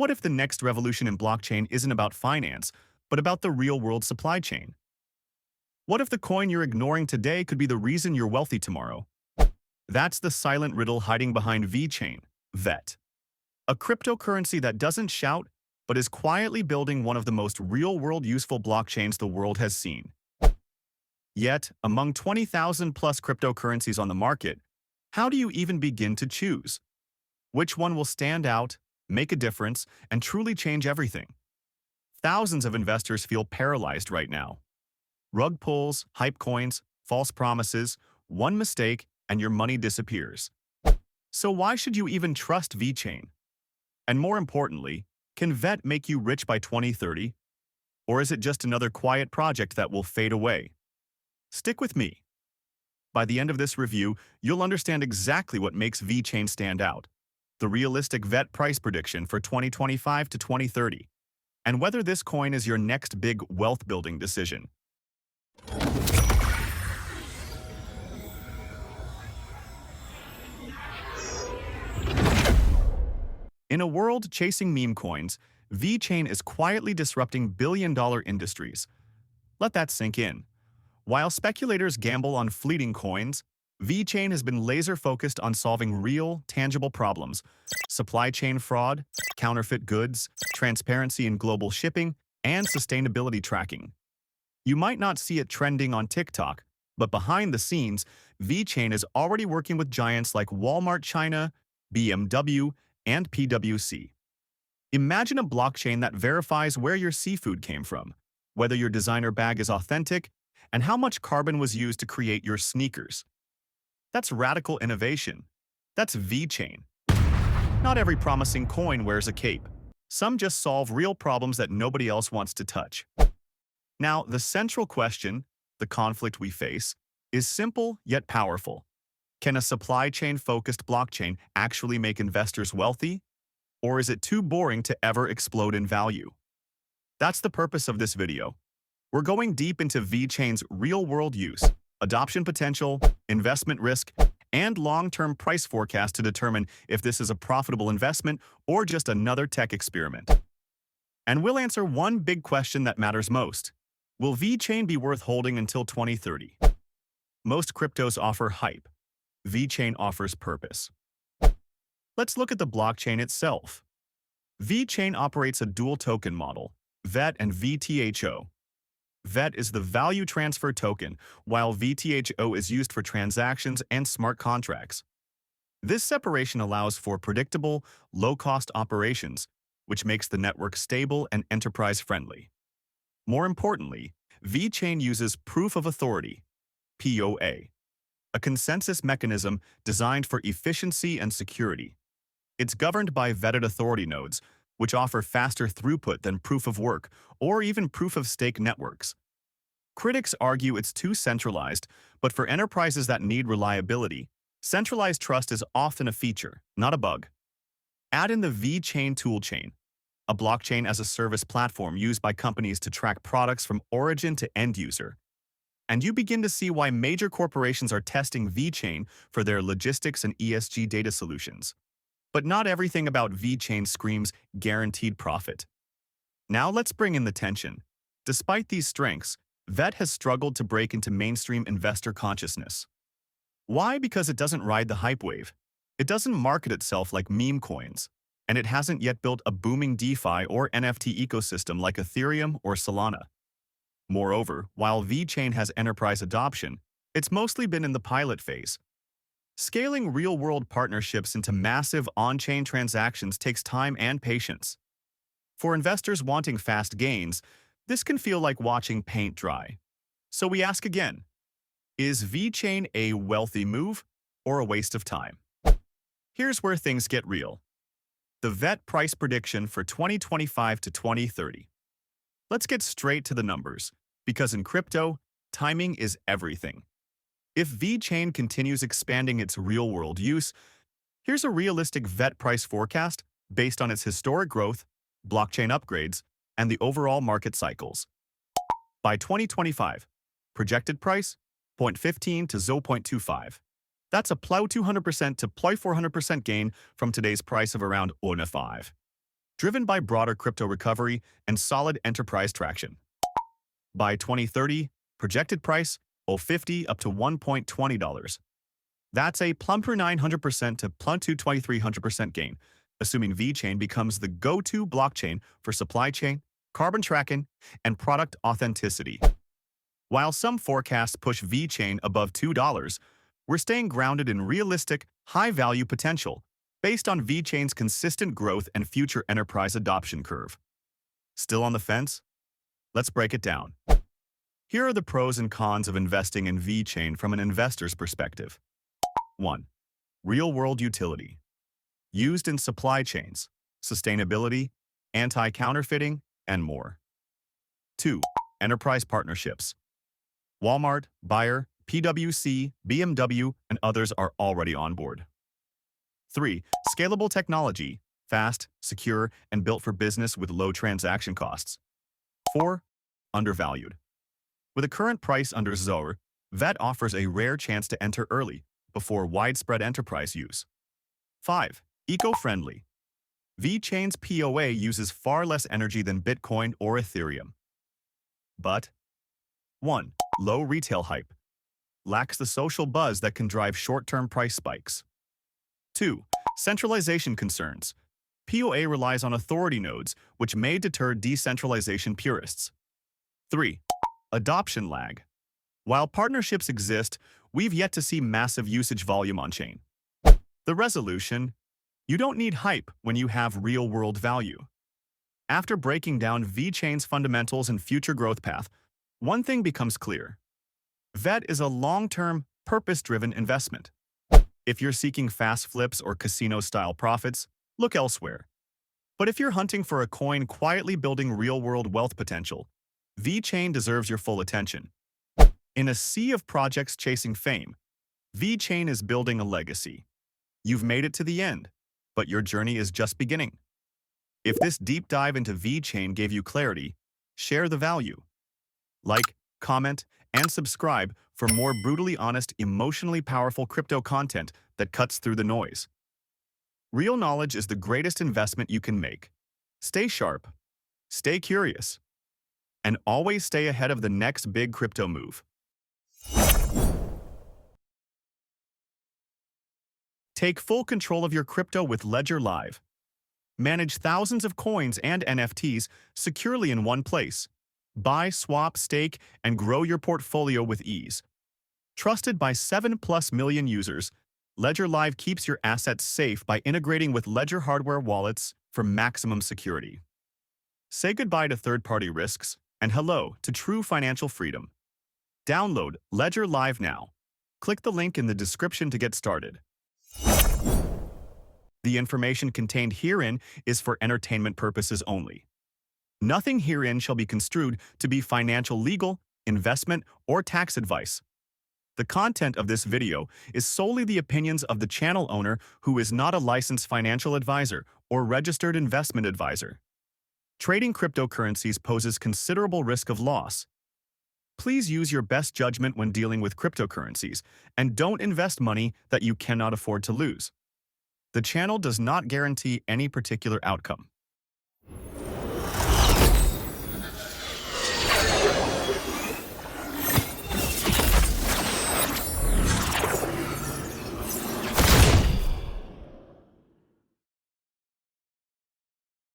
What if the next revolution in blockchain isn't about finance, but about the real-world supply chain? What if the coin you're ignoring today could be the reason you're wealthy tomorrow? That's the silent riddle hiding behind VeChain, VET, a cryptocurrency that doesn't shout, but is quietly building one of the most real-world useful blockchains the world has seen. Yet, among 20,000 plus cryptocurrencies on the market, how do you even begin to choose? Which one will stand out, make a difference, and truly change everything? Thousands of investors feel paralyzed right now. Rug pulls, hype coins, false promises, one mistake, and your money disappears. So why should you even trust VeChain? And more importantly, can VET make you rich by 2030? Or is it just another quiet project that will fade away? Stick with me. By the end of this review, you'll understand exactly what makes VeChain stand out, the realistic VET price prediction for 2025 to 2030, and whether this coin is your next big wealth-building decision. In a world chasing meme coins, VeChain is quietly disrupting billion-dollar industries. Let that sink in. While speculators gamble on fleeting coins, VeChain has been laser-focused on solving real, tangible problems: supply chain fraud, counterfeit goods, transparency in global shipping, and sustainability tracking. You might not see it trending on TikTok, but behind the scenes, VeChain is already working with giants like Walmart China, BMW, and PwC. Imagine a blockchain that verifies where your seafood came from, whether your designer bag is authentic, and how much carbon was used to create your sneakers. That's radical innovation. That's VeChain. Not every promising coin wears a cape. Some just solve real problems that nobody else wants to touch. Now, the central question, the conflict we face, is simple yet powerful. Can a supply chain-focused blockchain actually make investors wealthy? Or is it too boring to ever explode in value? That's the purpose of this video. We're going deep into VeChain's real-world use, adoption potential, investment risk, and long-term price forecast to determine if this is a profitable investment or just another tech experiment. And we'll answer one big question that matters most. Will VeChain be worth holding until 2030? Most cryptos offer hype. VeChain offers purpose. Let's look at the blockchain itself. VeChain operates a dual token model, VET and VTHO. VET is the value transfer token, while VTHO is used for transactions and smart contracts. This separation allows for predictable, low-cost operations, which makes the network stable and enterprise-friendly. More importantly, VeChain uses proof of authority, POA, a consensus mechanism designed for efficiency and security. It's governed by vetted authority nodes, which offer faster throughput than proof of work or even proof of stake networks. Critics argue it's too centralized, but for enterprises that need reliability, centralized trust is often a feature, not a bug. Add in the VeChain toolchain, a blockchain-as-a-service platform used by companies to track products from origin to end user, and you begin to see why major corporations are testing VeChain for their logistics and ESG data solutions. But not everything about VeChain screams guaranteed profit. Now let's bring in the tension. Despite these strengths, VET has struggled to break into mainstream investor consciousness. Why? Because it doesn't ride the hype wave. It doesn't market itself like meme coins, and it hasn't yet built a booming DeFi or NFT ecosystem like Ethereum or Solana. Moreover, while VeChain has enterprise adoption, it's mostly been in the pilot phase. Scaling real-world partnerships into massive on-chain transactions takes time and patience. For investors wanting fast gains, this can feel like watching paint dry. So we ask again, is VeChain a wealthy move or a waste of time? Here's where things get real. The VET price prediction for 2025 to 2030. Let's get straight to the numbers, because in crypto, timing is everything. If VeChain continues expanding its real-world use, here's a realistic VET price forecast based on its historic growth, blockchain upgrades, and the overall market cycles. By 2025, projected price, 0.15 to 0.25. That's a +200% to +400% gain from today's price of around 1.5. driven by broader crypto recovery and solid enterprise traction. By 2030, projected price $0.50 up to $1.20. That's a plump 900% to plump to 2300% gain, assuming VeChain becomes the go-to blockchain for supply chain, carbon tracking, and product authenticity. While some forecasts push VeChain above $2, we're staying grounded in realistic, high-value potential based on VeChain's consistent growth and future enterprise adoption curve. Still on the fence? Let's break it down. Here are the pros and cons of investing in VeChain from an investor's perspective. 1. Real-world utility. Used in supply chains, sustainability, anti-counterfeiting, and more. 2. Enterprise partnerships. Walmart, Bayer, PwC, BMW, and others are already on board. 3. Scalable technology, fast, secure, and built for business with low transaction costs. 4. Undervalued. With a current price under $0, VET offers a rare chance to enter early, before widespread enterprise use. 5. Eco-friendly. VeChain's POA uses far less energy than Bitcoin or Ethereum. But 1. Low retail hype. Lacks the social buzz that can drive short-term price spikes. 2. Centralization concerns. POA relies on authority nodes, which may deter decentralization purists. 3. Adoption lag. While partnerships exist, we've yet to see massive usage volume on-chain. The resolution: you don't need hype when you have real-world value. After breaking down VeChain's fundamentals and future growth path, one thing becomes clear. VET is a long-term, purpose-driven investment. If you're seeking fast flips or casino-style profits, look elsewhere. But if you're hunting for a coin quietly building real-world wealth potential, VeChain deserves your full attention. In a sea of projects chasing fame, VeChain is building a legacy. You've made it to the end, but your journey is just beginning. If this deep dive into VeChain gave you clarity, share the value. Like, comment, and subscribe for more brutally honest, emotionally powerful crypto content that cuts through the noise. Real knowledge is the greatest investment you can make. Stay sharp, stay curious, and always stay ahead of the next big crypto move. Take full control of your crypto with Ledger Live. Manage thousands of coins and NFTs securely in one place. Buy, swap, stake, and grow your portfolio with ease. Trusted by 7+ million users, Ledger Live keeps your assets safe by integrating with Ledger hardware wallets for maximum security. Say goodbye to third-party risks and hello to true financial freedom. Download Ledger Live now. Click the link in the description to get started. The information contained herein is for entertainment purposes only. Nothing herein shall be construed to be financial, legal, investment, or tax advice. The content of this video is solely the opinions of the channel owner, who is not a licensed financial advisor or registered investment advisor. Trading cryptocurrencies poses considerable risk of loss. Please use your best judgment when dealing with cryptocurrencies, and don't invest money that you cannot afford to lose. The channel does not guarantee any particular outcome.